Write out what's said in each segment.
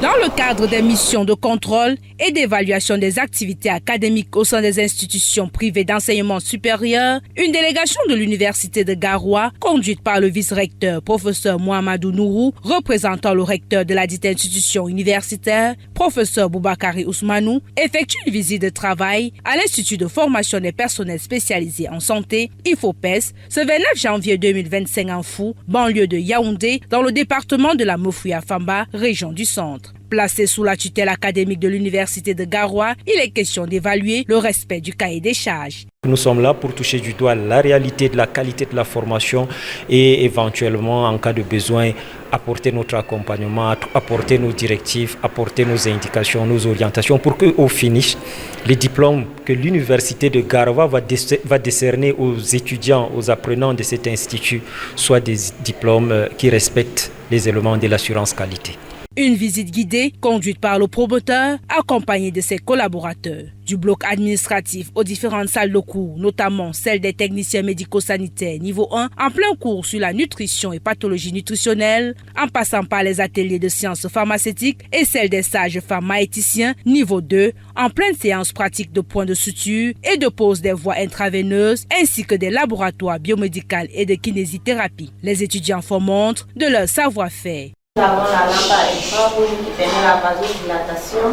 Dans le cadre des missions de contrôle et d'évaluation des activités académiques au sein des institutions privées d'enseignement supérieur, une délégation de l'Université de Garoua, conduite par le vice-recteur professeur Mohamedou Nourou, représentant le recteur de la dite institution universitaire, professeur Boubakari Ousmanou, effectue une visite de travail à l'Institut de formation des personnels spécialisés en santé, IFOPES, ce 29 janvier 2025 en Fou, banlieue de Yaoundé, dans le département de la Mofouya-Famba, région du centre. Placé sous la tutelle académique de l'Université de Garoua, il est question d'évaluer le respect du cahier des charges. Nous sommes là pour toucher du doigt la réalité de la qualité de la formation et éventuellement, en cas de besoin, apporter notre accompagnement, apporter nos directives, apporter nos indications, nos orientations pour qu'au finish, les diplômes que l'Université de Garoua va décerner aux étudiants, aux apprenants de cet institut soient des diplômes qui respectent les éléments de l'assurance qualité. Une visite guidée conduite par le promoteur, accompagné de ses collaborateurs. Du bloc administratif aux différentes salles de cours, notamment celle des techniciens médico-sanitaires niveau 1, en plein cours sur la nutrition et pathologie nutritionnelle, en passant par les ateliers de sciences pharmaceutiques et celle des sages-femmes maïticiens niveau 2, en pleine séance pratique de points de suture et de pose des voies intraveineuses, ainsi que des laboratoires biomédicaux et de kinésithérapie. Les étudiants font montre de leur savoir-faire. Nous avons la lampe à infrarouge qui permet la vasodilatation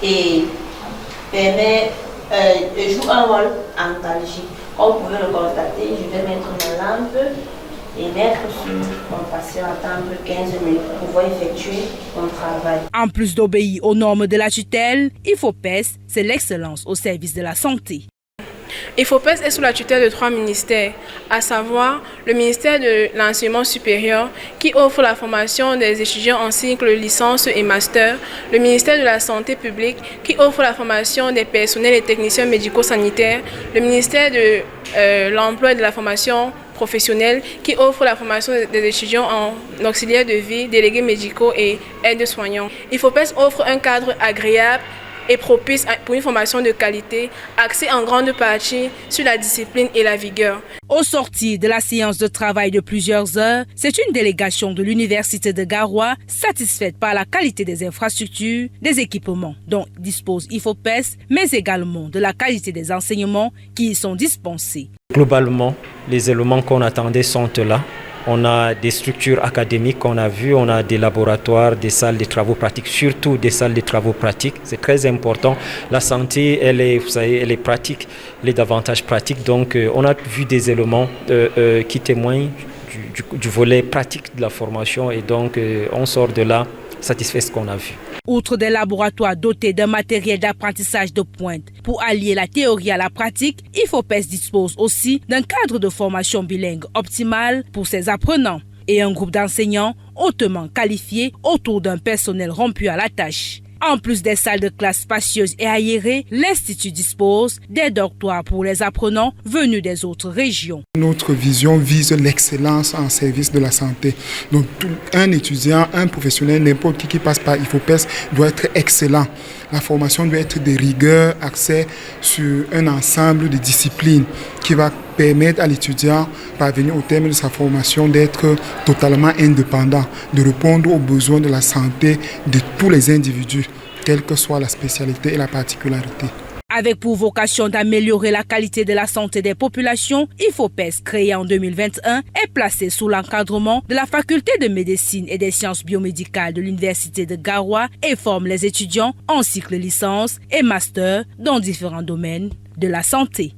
et joue un rôle antalgique. Comme vous pouvez le constater, je vais mettre ma lampe et mettre sur mon patient, attendre 15 minutes pour pouvoir effectuer mon travail. En plus d'obéir aux normes de la tutelle, IFOPES, c'est l'excellence au service de la santé. IFOPES est sous la tutelle de 3 ministères, à savoir le ministère de l'enseignement supérieur qui offre la formation des étudiants en cycle licence et master, le ministère de la santé publique qui offre la formation des personnels et techniciens médico-sanitaires, le ministère de l'emploi et de la formation professionnelle qui offre la formation des étudiants en auxiliaire de vie, délégués médicaux et aides-soignants. IFOPES offre un cadre agréable et propice pour une formation de qualité, axée en grande partie sur la discipline et la vigueur. Au sortir de la séance de travail de plusieurs heures, c'est une délégation de l'Université de Garoua satisfaite par la qualité des infrastructures, des équipements dont dispose IFOPES, mais également de la qualité des enseignements qui y sont dispensés. Globalement, les éléments qu'on attendait sont là. On a des structures académiques qu'on a vues, on a des laboratoires, des salles de travaux pratiques, surtout des salles de travaux pratiques. C'est très important. La santé, elle est pratique, elle est davantage pratique. Donc, on a vu des éléments qui témoignent du volet pratique de la formation et donc on sort de là satisfait de ce qu'on a vu. Outre des laboratoires dotés d'un matériel d'apprentissage de pointe pour allier la théorie à la pratique, IFOPES dispose aussi d'un cadre de formation bilingue optimal pour ses apprenants et un groupe d'enseignants hautement qualifiés autour d'un personnel rompu à la tâche. En plus des salles de classe spacieuses et aérées, l'Institut dispose des dortoirs pour les apprenants venus des autres régions. Notre vision vise l'excellence en service de la santé. Donc un étudiant, un professionnel, n'importe qui passe par IFOPES doit être excellent. La formation doit être de rigueur, axée sur un ensemble de disciplines qui va permettre à l'étudiant, parvenir au terme de sa formation, d'être totalement indépendant, de répondre aux besoins de la santé de tous les individus, quelle que soit la spécialité et la particularité. Avec pour vocation d'améliorer la qualité de la santé des populations, IFOPES, créé en 2021, est placé sous l'encadrement de la Faculté de médecine et des sciences biomédicales de l'Université de Garoua et forme les étudiants en cycle licence et master dans différents domaines de la santé.